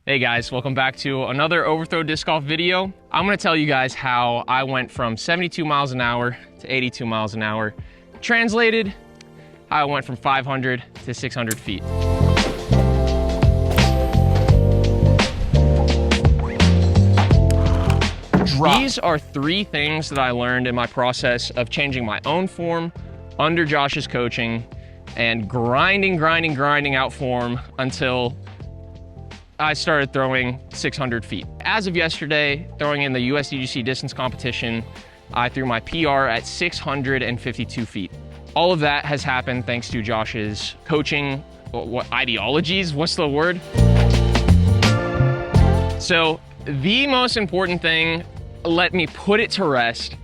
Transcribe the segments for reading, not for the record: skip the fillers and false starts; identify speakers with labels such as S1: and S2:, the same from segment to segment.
S1: Hey guys, welcome back to another overthrow disc golf video. I'm gonna tell you guys how I went from 72 miles an hour to 82 miles an hour. Translated, how I went from 500 to 600 feet. These are three things that I learned in my process of changing my own form under Josh's coaching and grinding out form until I started throwing 600 feet. As of yesterday, throwing in the USDGC Distance Competition, I threw my PR at 652 feet. All of that has happened thanks to Josh's coaching, what ideologies, what's the word? So the most important thing, let me put it to rest,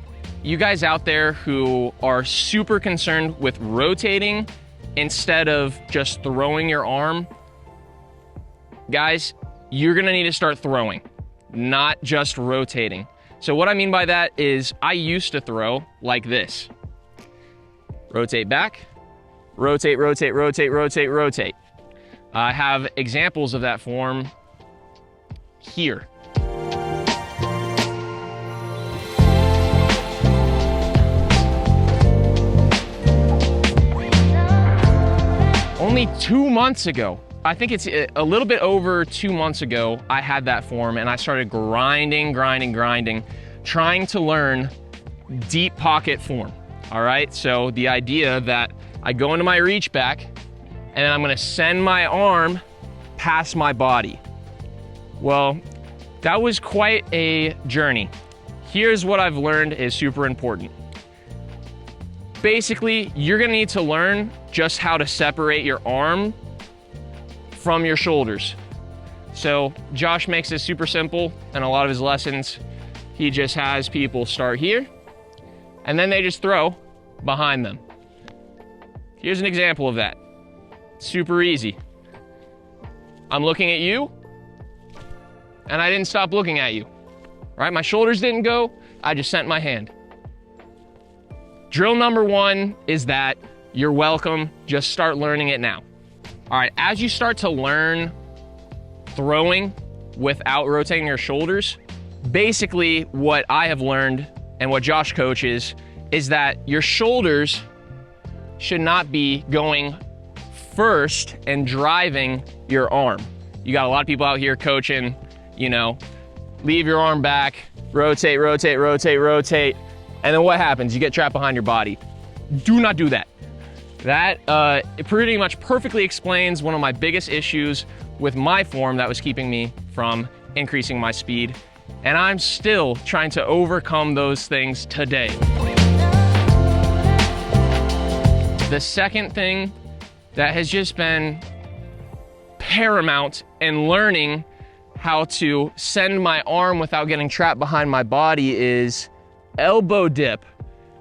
S1: you guys out there who are super concerned with rotating instead of just throwing your arm, guys, you're gonna need to start throwing, not just rotating. So what I mean by that is I used to throw like this. Rotate back, rotate, rotate, rotate, rotate, rotate. I have examples of that form here. Only 2 months ago, I think it's a little bit over 2 months ago, I had that form and I started grinding, trying to learn deep pocket form, all right? So the idea that I go into my reach back and then I'm gonna send my arm past my body. Well, that was quite a journey. Here's what I've learned is super important. Basically, you're gonna need to learn just how to separate your arm from your shoulders. So Josh makes this super simple in a lot of his lessons. He just has people start here and then they just throw behind them. Here's an example of that. Super easy. I'm looking at you and I didn't stop looking at you, right? My shoulders didn't go, I just sent my hand. Drill number one is that you're welcome, just start learning it now. All right, as you start to learn throwing without rotating your shoulders, basically what I have learned and what Josh coaches is that your shoulders should not be going first and driving your arm. You got a lot of people out here coaching, you know, leave your arm back, rotate, rotate, rotate, rotate, and then what happens? You get trapped behind your body. Do not do that. That it pretty much perfectly explains one of my biggest issues with my form that was keeping me from increasing my speed. And I'm still trying to overcome those things today. The second thing that has just been paramount in learning how to send my arm without getting trapped behind my body is elbow dip.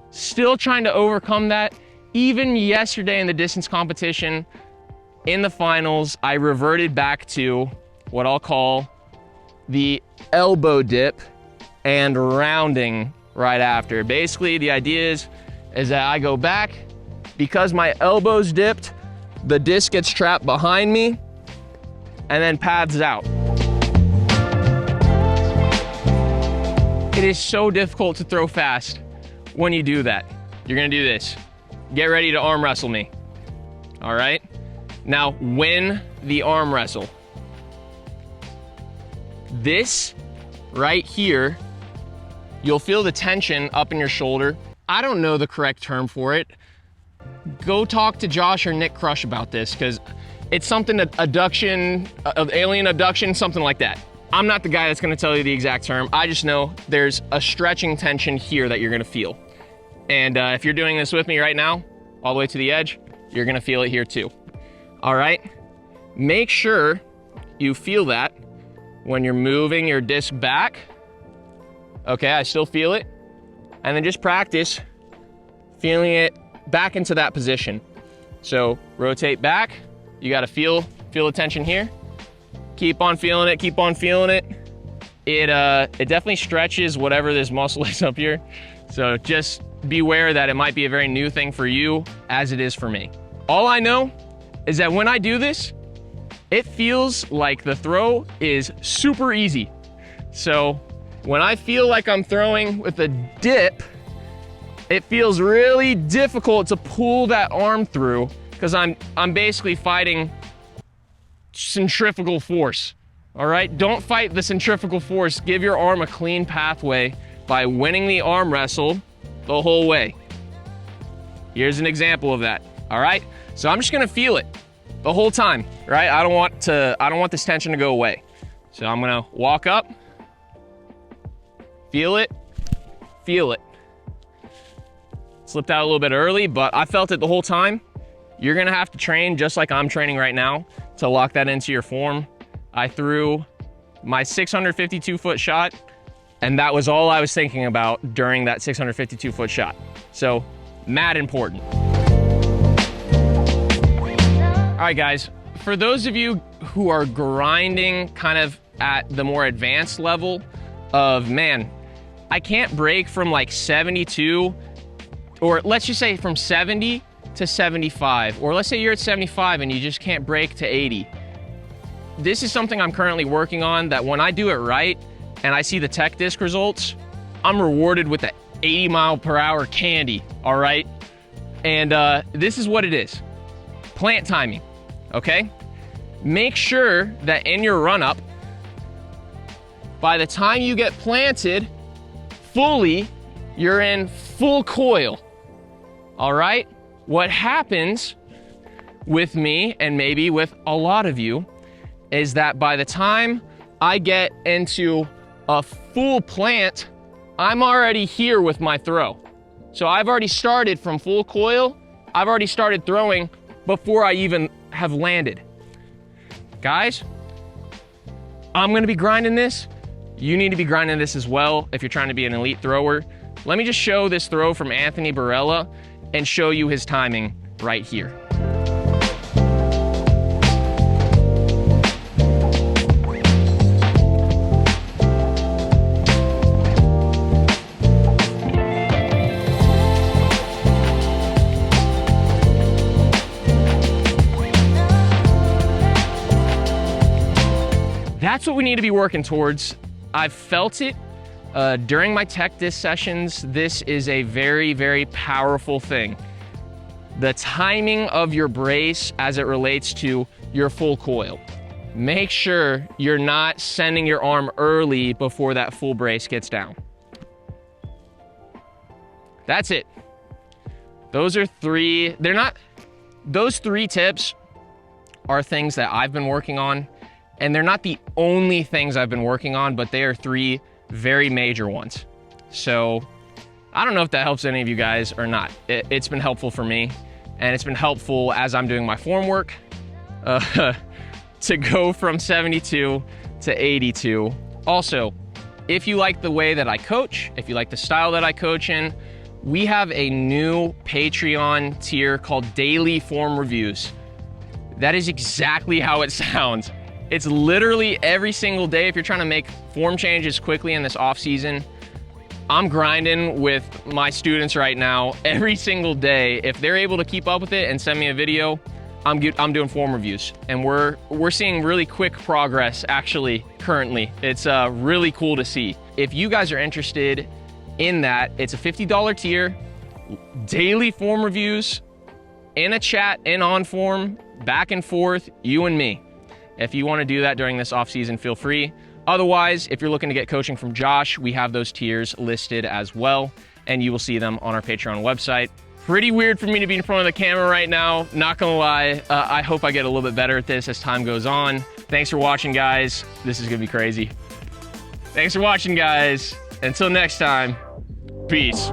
S1: Still trying to overcome that. Even yesterday in the distance competition, in the finals, I reverted back to what I'll call the elbow dip and rounding right after. Basically, the idea is that I go back, because my elbow's dipped, the disc gets trapped behind me and then paths out. It is so difficult to throw fast when you do that. You're gonna do this. Get ready to arm wrestle me, all right? Now, win the arm wrestle. This right here, you'll feel the tension up in your shoulder. I don't know the correct term for it. Go talk to Josh or Nick Crush about this, because it's something that abduction, alien abduction, something like that. I'm not the guy that's gonna tell you the exact term. I just know there's a stretching tension here that you're gonna feel. And if you're doing this with me right now, all the way to the edge, you're gonna feel it here too. All right? Make sure you feel that when you're moving your disc back. Okay, I still feel it. And then just practice feeling it back into that position. So rotate back, you gotta feel the tension here. Keep on feeling it, keep on feeling it. It definitely stretches whatever this muscle is up here. So just beware that it might be a very new thing for you as it is for me. All I know is that when I do this, it feels like the throw is super easy. So when I feel like I'm throwing with a dip, it feels really difficult to pull that arm through because I'm basically fighting centrifugal force. All right, don't fight the centrifugal force. Give your arm a clean pathway by winning the arm wrestle the whole way. Here's an example of that. All right, so I'm just gonna feel it the whole time, right? I don't want this tension to go away. So I'm gonna walk up, feel it, feel it. Slipped out a little bit early, but I felt it the whole time. You're gonna have to train just like I'm training right now to lock that into your form. I threw my 652-foot shot, and that was all I was thinking about during that 652-foot shot. So, mad important. All right, guys, for those of you who are grinding kind of at the more advanced level of, man, I can't break from like 72, or let's just say from 70 to 75, or let's say you're at 75 and you just can't break to 80. This is something I'm currently working on, that when I do it right and I see the tech disc results, I'm rewarded with the 80-mile-per-hour candy, all right? And this is what it is. Plant timing, okay? Make sure that in your run-up, by the time you get planted fully, you're in full coil, all right? What happens with me, and maybe with a lot of you, is that by the time I get into a full plant, I'm already here with my throw. So I've already started from full coil. I've already started throwing before I even have landed. Guys, I'm gonna be grinding this. You need to be grinding this as well if you're trying to be an elite thrower. Let me just show this throw from Anthony Barella and show you his timing right here. That's what we need to be working towards. I've felt it during my tech disc sessions. This is a very, very powerful thing. The timing of your brace as it relates to your full coil. Make sure you're not sending your arm early before that full brace gets down. That's it. Those are three, those three tips are things that I've been working on. And they're not the only things I've been working on, but they are three very major ones. So I don't know if that helps any of you guys or not. It's been helpful for me, and it's been helpful as I'm doing my form work to go from 72 to 82. Also, if you like the way that I coach, if you like the style that I coach in, we have a new Patreon tier called Daily Form Reviews. That is exactly how it sounds. It's literally every single day. If you're trying to make form changes quickly in this off season, I'm grinding with my students right now every single day. If they're able to keep up with it and send me a video, I'm doing form reviews, and we're seeing really quick progress actually currently. It's really cool to see. If you guys are interested in that, it's a $50 tier, daily form reviews, in a chat, in on form, back and forth, you and me. If you want to do that during this off season, feel free. Otherwise, if you're looking to get coaching from Josh, we have those tiers listed as well, and you will see them on our Patreon website. Pretty weird for me to be in front of the camera right now, not gonna lie. I hope I get a little bit better at this as time goes on. Thanks for watching, guys. This is gonna be crazy. Thanks for watching, guys. Until next time, peace.